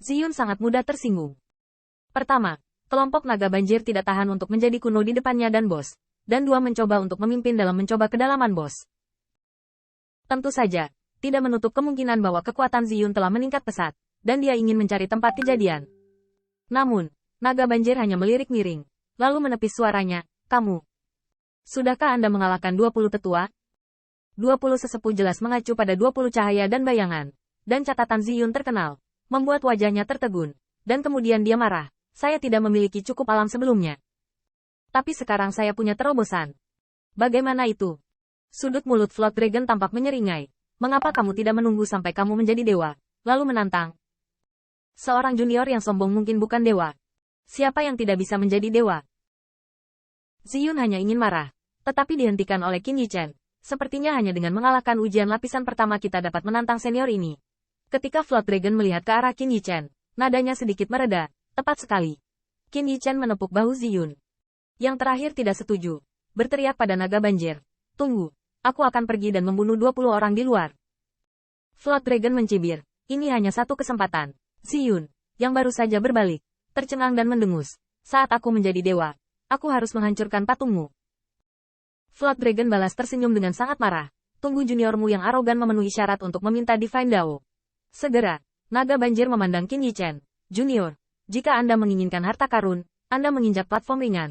Ziyun sangat mudah tersinggung. Pertama, kelompok naga banjir tidak tahan untuk menjadi kuno di depannya dan bos. Dan dua mencoba untuk memimpin dalam mencoba kedalaman bos. Tentu saja, tidak menutup kemungkinan bahwa kekuatan Ziyun telah meningkat pesat, dan dia ingin mencari tempat kejadian. Namun, naga banjir hanya melirik miring, lalu menepis suaranya, kamu. Sudahkah Anda mengalahkan 20 tetua? 20 sesepuh jelas mengacu pada 20 cahaya dan bayangan, dan catatan Ziyun terkenal, membuat wajahnya tertegun, dan kemudian dia marah, saya tidak memiliki cukup alam sebelumnya. Tapi sekarang saya punya terobosan. Bagaimana itu? Sudut mulut Flood Dragon tampak menyeringai. Mengapa kamu tidak menunggu sampai kamu menjadi dewa, lalu menantang? Seorang junior yang sombong mungkin bukan dewa. Siapa yang tidak bisa menjadi dewa? Ziyun hanya ingin marah, tetapi dihentikan oleh Qin Yichen. Sepertinya hanya dengan mengalahkan ujian lapisan pertama kita dapat menantang senior ini. Ketika Flood Dragon melihat ke arah Qin Yichen, nadanya sedikit mereda, tepat sekali. Qin Yichen menepuk bahu Ziyun. Yang terakhir tidak setuju, berteriak pada naga banjir. Tunggu, aku akan pergi dan membunuh 20 orang di luar. Flood Dragon mencibir, ini hanya satu kesempatan. Ziyun, yang baru saja berbalik, tercengang dan mendengus. Saat aku menjadi dewa, aku harus menghancurkan patungmu. Flood Dragon balas tersenyum dengan sangat marah. Tunggu juniormu yang arogan memenuhi syarat untuk meminta Divine Dao. Segera, naga banjir memandang Qin Yichen. Junior, jika Anda menginginkan harta karun, Anda menginjak platform ringan.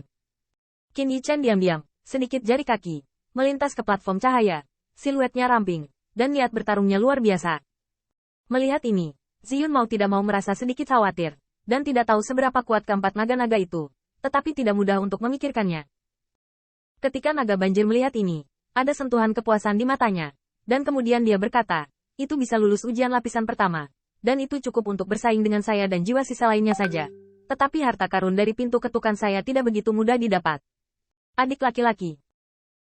Qin Yichen diam-diam, sedikit jari kaki, melintas ke platform cahaya. Siluetnya ramping, dan niat bertarungnya luar biasa. Melihat ini, Ziyun mau tidak mau merasa sedikit khawatir, dan tidak tahu seberapa kuat keempat naga-naga itu, tetapi tidak mudah untuk memikirkannya. Ketika naga banjir melihat ini, ada sentuhan kepuasan di matanya, dan kemudian dia berkata, itu bisa lulus ujian lapisan pertama, dan itu cukup untuk bersaing dengan saya dan jiwa sisa lainnya saja. Tetapi harta karun dari pintu ketukan saya tidak begitu mudah didapat. Adik laki-laki.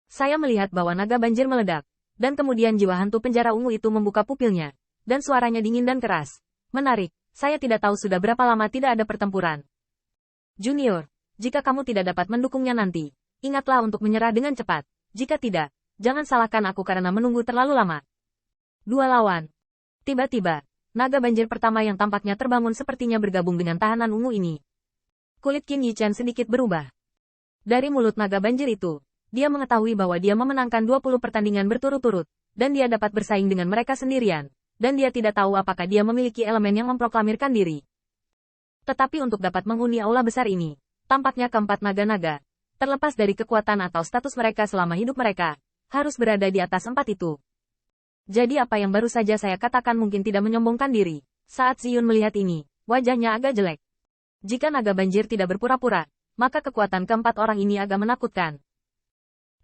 Saya melihat bahwa naga banjir meledak, dan kemudian jiwa hantu penjara ungu itu membuka pupilnya, dan suaranya dingin dan keras. Menarik, saya tidak tahu sudah berapa lama tidak ada pertempuran. Junior, jika kamu tidak dapat mendukungnya nanti, ingatlah untuk menyerah dengan cepat. Jika tidak, jangan salahkan aku karena menunggu terlalu lama. Dua lawan. Tiba-tiba, naga banjir pertama yang tampaknya terbangun sepertinya bergabung dengan tahanan ungu ini. Kulit Qin Yichen sedikit berubah. Dari mulut naga banjir itu, dia mengetahui bahwa dia memenangkan 20 pertandingan berturut-turut, dan dia dapat bersaing dengan mereka sendirian, dan dia tidak tahu apakah dia memiliki elemen yang memproklamirkan diri. Tetapi untuk dapat menghuni aula besar ini, tampaknya keempat naga-naga, terlepas dari kekuatan atau status mereka selama hidup mereka, harus berada di atas empat itu. Jadi apa yang baru saja saya katakan mungkin tidak menyombongkan diri. Saat Ziyun melihat ini, wajahnya agak jelek. Jika naga banjir tidak berpura-pura, maka kekuatan keempat orang ini agak menakutkan.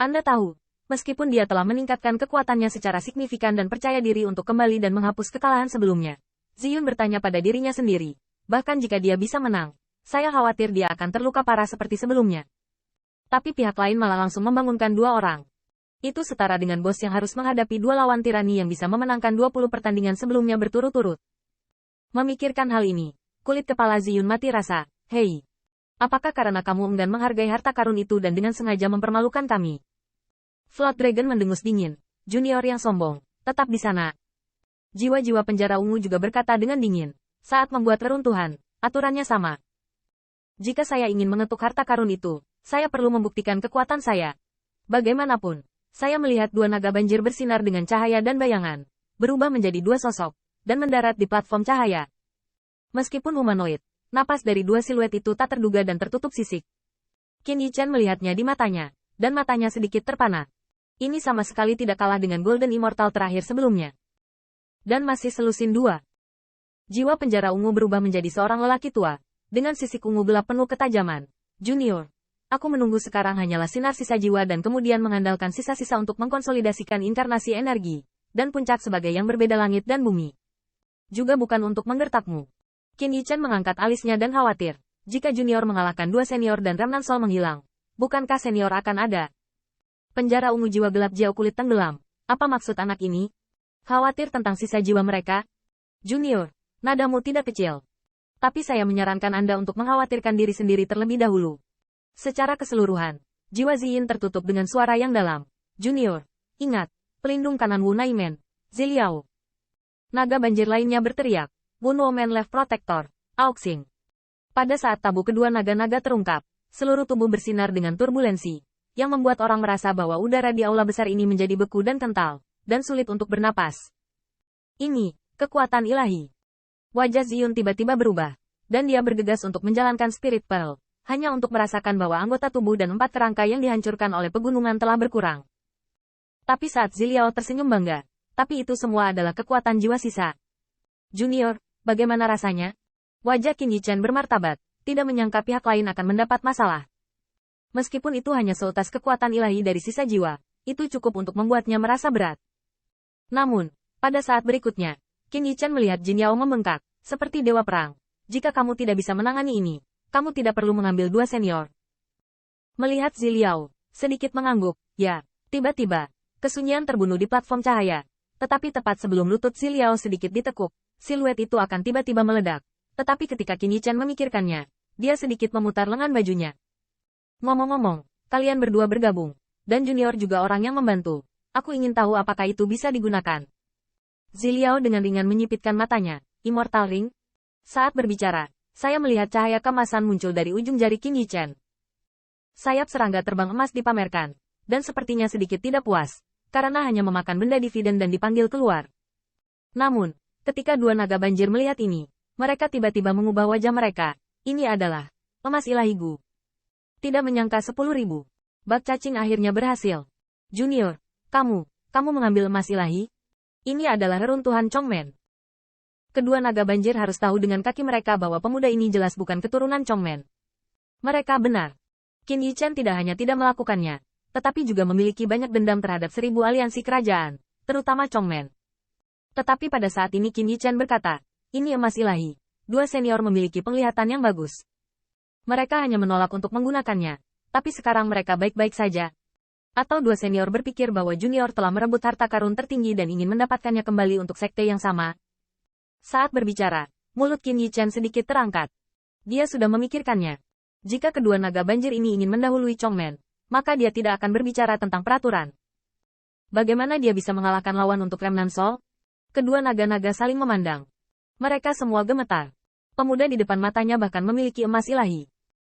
Anda tahu, meskipun dia telah meningkatkan kekuatannya secara signifikan dan percaya diri untuk kembali dan menghapus kekalahan sebelumnya, Ziyun bertanya pada dirinya sendiri, bahkan jika dia bisa menang, saya khawatir dia akan terluka parah seperti sebelumnya. Tapi pihak lain malah langsung membangunkan dua orang. Itu setara dengan bos yang harus menghadapi dua lawan tirani yang bisa memenangkan 20 pertandingan sebelumnya berturut-turut. Memikirkan hal ini, kulit kepala Ziyun mati rasa. Hei, apakah karena kamu enggan menghargai harta karun itu dan dengan sengaja mempermalukan kami? Flood Dragon mendengus dingin. Junior yang sombong, tetap di sana. Jiwa-jiwa penjara ungu juga berkata dengan dingin. Saat membuat reruntuhan, aturannya sama. Jika saya ingin mengetuk harta karun itu, saya perlu membuktikan kekuatan saya. Bagaimanapun, saya melihat dua naga banjir bersinar dengan cahaya dan bayangan, berubah menjadi dua sosok, dan mendarat di platform cahaya. Meskipun humanoid, napas dari dua siluet itu tak terduga dan tertutup sisik. Qin Yichen melihatnya di matanya, dan matanya sedikit terpana. Ini sama sekali tidak kalah dengan Golden Immortal terakhir sebelumnya. Dan masih selusin dua. Jiwa penjara ungu berubah menjadi seorang lelaki tua, dengan sisik ungu gelap penuh ketajaman. Junior, aku menunggu sekarang hanyalah sinar sisa jiwa dan kemudian mengandalkan sisa-sisa untuk mengkonsolidasikan inkarnasi energi, dan puncak sebagai yang berbeda langit dan bumi. Juga bukan untuk menggertakmu. Qin Yichen mengangkat alisnya dan khawatir. Jika junior mengalahkan dua senior dan Remnant Soul menghilang, bukankah senior akan ada? Penjara ungu jiwa gelap Jiao kulit tenggelam. Apa maksud anak ini? Khawatir tentang sisa jiwa mereka? Junior, nadamu tidak kecil. Tapi saya menyarankan Anda untuk mengkhawatirkan diri sendiri terlebih dahulu. Secara keseluruhan, jiwa Ziyin tertutup dengan suara yang dalam. Junior, ingat, pelindung kanan Wu Naimen, Ziliao. Naga banjir lainnya berteriak. Moon Woman Left Protector, Auxing. Pada saat tabu kedua naga-naga terungkap, seluruh tubuh bersinar dengan turbulensi, yang membuat orang merasa bahwa udara di aula besar ini menjadi beku dan kental, dan sulit untuk bernapas. Ini, kekuatan ilahi. Wajah Ziyun tiba-tiba berubah, dan dia bergegas untuk menjalankan Spirit Pearl, hanya untuk merasakan bahwa anggota tubuh dan 4 kerangka yang dihancurkan oleh pegunungan telah berkurang. Tapi saat Ziliao tersenyum bangga, tapi itu semua adalah kekuatan jiwa sisa. Junior, bagaimana rasanya? Wajah Qin Yichen bermartabat, tidak menyangka pihak lain akan mendapat masalah. Meskipun itu hanya seutas kekuatan ilahi dari sisa jiwa, itu cukup untuk membuatnya merasa berat. Namun, pada saat berikutnya, Qin Yichen melihat Jin Yao membengkak, seperti dewa perang. Jika kamu tidak bisa menangani ini, kamu tidak perlu mengambil 2 senior. Melihat Ziliao, sedikit mengangguk, ya, tiba-tiba, kesunyian terbunuh di platform cahaya. Tetapi tepat sebelum lutut Ziliao sedikit ditekuk, siluet itu akan tiba-tiba meledak. Tetapi ketika Qin Yichen memikirkannya, dia sedikit memutar lengan bajunya. Ngomong-ngomong, kalian berdua bergabung, dan Junior juga orang yang membantu. Aku ingin tahu apakah itu bisa digunakan. Ziliao dengan ringan menyipitkan matanya. Immortal Ring? Saat berbicara, saya melihat cahaya kemasan muncul dari ujung jari Qin Yichen. Sayap serangga terbang emas dipamerkan, dan sepertinya sedikit tidak puas, karena hanya memakan benda dividen dan dipanggil keluar. Namun, ketika dua naga banjir melihat ini, mereka tiba-tiba mengubah wajah mereka. Ini adalah emas ilahi Gu. Tidak menyangka 10.000. Bak cacing akhirnya berhasil. Junior, kamu mengambil emas ilahi? Ini adalah reruntuhan Chongmen. Kedua naga banjir harus tahu dengan kaki mereka bahwa pemuda ini jelas bukan keturunan Chongmen. Mereka benar. Qin Yichen tidak hanya tidak melakukannya, tetapi juga memiliki banyak dendam terhadap 1000 aliansi kerajaan, terutama Chongmen. Tetapi pada saat ini Qin Yichen berkata, ini emas ilahi. 2 senior memiliki penglihatan yang bagus. Mereka hanya menolak untuk menggunakannya, tapi sekarang mereka baik-baik saja. Atau 2 senior berpikir bahwa junior telah merebut harta karun tertinggi dan ingin mendapatkannya kembali untuk sekte yang sama. Saat berbicara, mulut Qin Yichen sedikit terangkat. Dia sudah memikirkannya. Jika kedua naga banjir ini ingin mendahului Chongmen, maka dia tidak akan berbicara tentang peraturan. Bagaimana dia bisa mengalahkan lawan untuk Remnant Soul? Kedua naga-naga saling memandang. Mereka semua gemetar. Pemuda di depan matanya bahkan memiliki emas ilahi.